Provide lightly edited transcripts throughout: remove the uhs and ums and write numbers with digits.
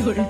有人。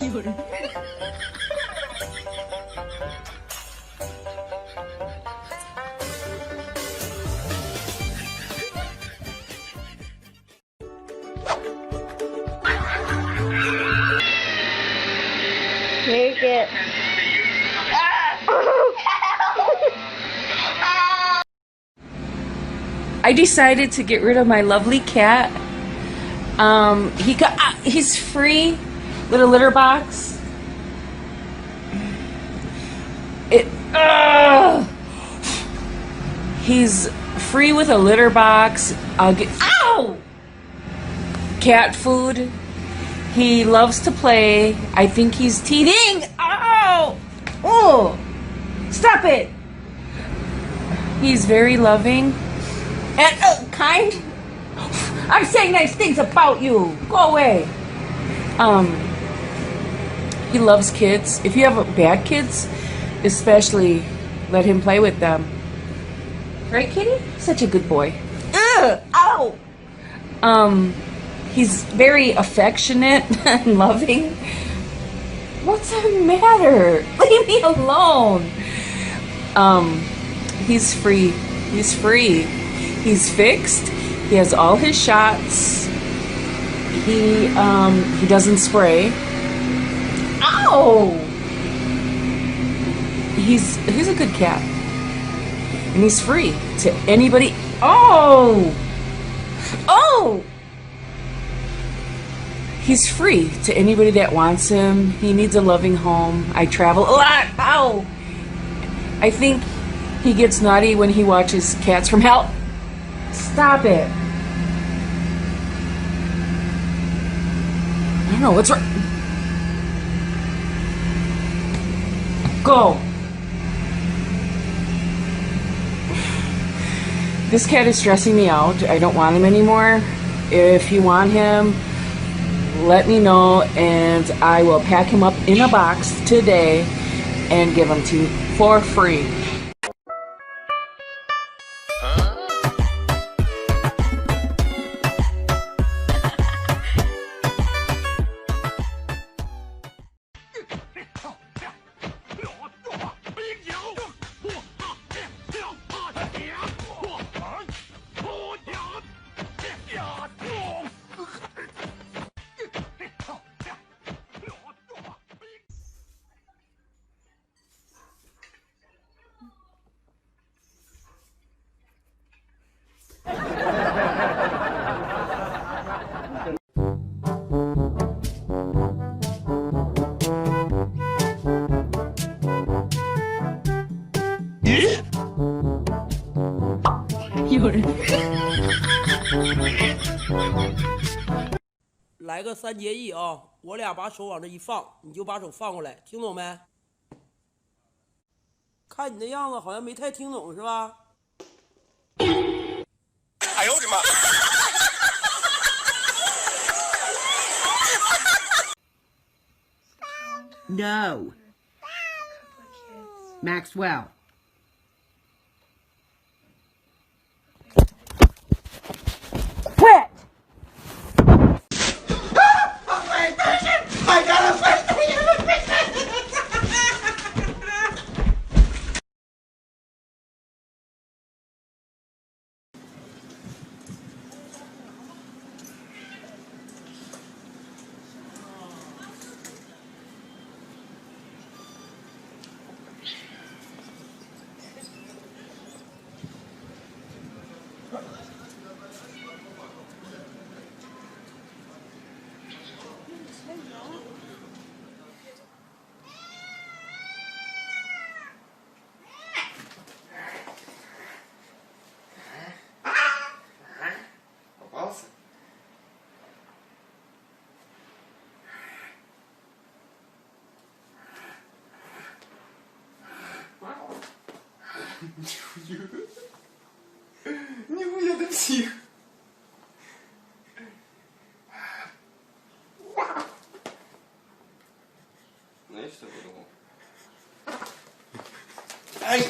有人。Take it. I decided to get rid of my lovely cat. He's free with a litter box. He's free with a litter box. I'll get cat food. He loves to play. I think he's teething. Ow! Oh! Stop it! He's very loving and kind. I'm saying nice things about you. Go away. He loves kids. If you have bad kids, especially, let him play with them. Right, Kitty? Such a good boy. Ow! He's very affectionate and loving. What's the matter? Leave me alone. He's free. He's free. He's fixed. He has all his shots. He doesn't spray. Ow! He's a good cat. And he's free to anybody. Oh! Oh! He's free to anybody that wants him. He needs a loving home. I travel a lot. Ow! I think he gets naughty when he watches Cats from Hell. Stop it. I don't know what's wrong. Go. This cat is stressing me out. I don't want him anymore. If you want him, let me know and I will pack him up in a box today and give him to you for free.来个3结1啊！我俩把手往这一放，你就把手放过来，听懂没？看你那样子，好像没太听懂是吧？哎呦我的妈 No. Maxwell. Quit! I got a PlayStation! нихуя ты псих. Знаешь, что я подумал? Ай!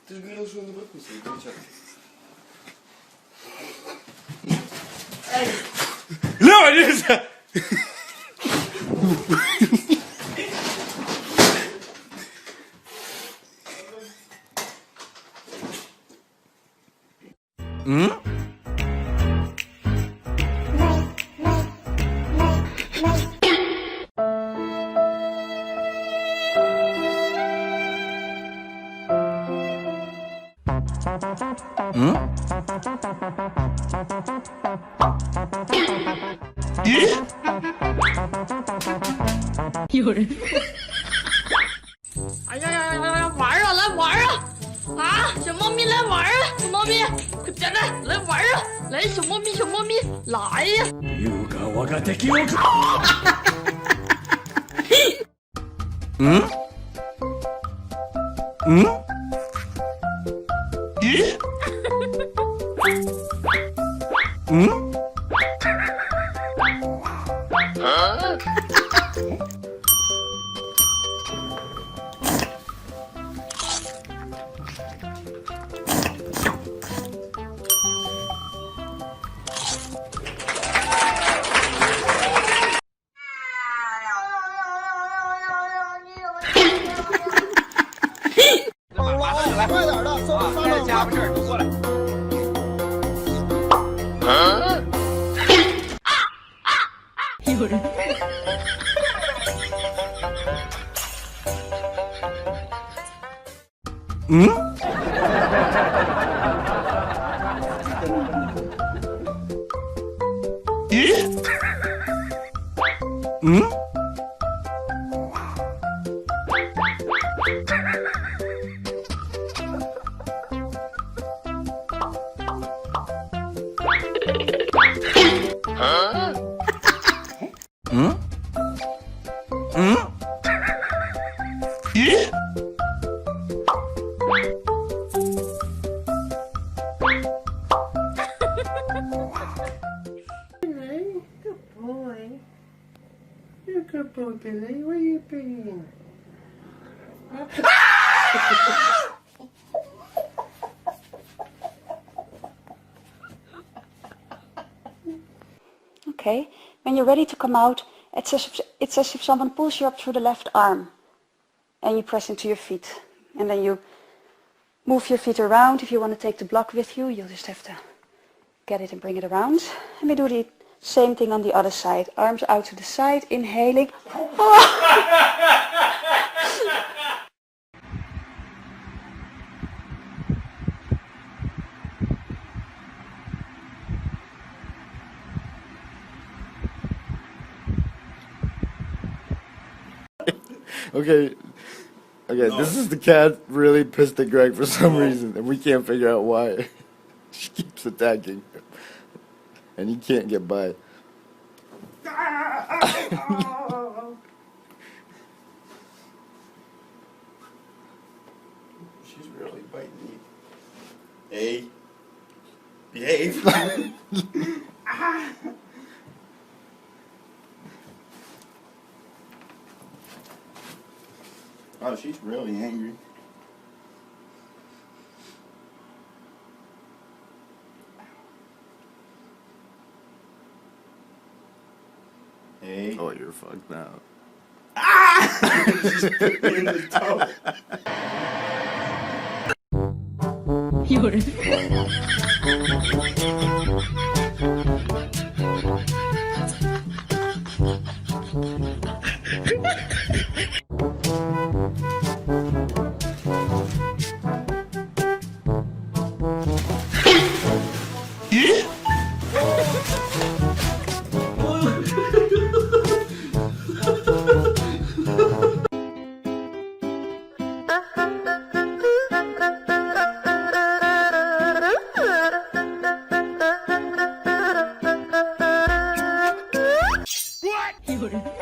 Ты же говорил, что он не прокусывает, девчата. Ай! Лёва, нельзя!有人，哎呀呀呀呀！玩啊，来玩啊！啊，小猫咪来玩啊！小猫咪，快点来玩啊！来，小猫咪，小猫咪，来呀！有人，Good boy, Billy. Where you been? Okay, when you're ready to come out, it's as if someone pulls you up through the left arm and you press into your feet. And then you move your feet around. If you want to take the block with you, you'll just have to get it and bring it around. And we do the same thing on the other side. Arms out to the side, inhaling. Okay, this is the cat really pissed at Greg for some reason, and we can't figure out why. She keeps attacking him, and he can't get by. She's really biting me. Hey, behave. Oh, she's really angry. Hey. Oh, you're fucked now. She's in the toe. 有人，有人。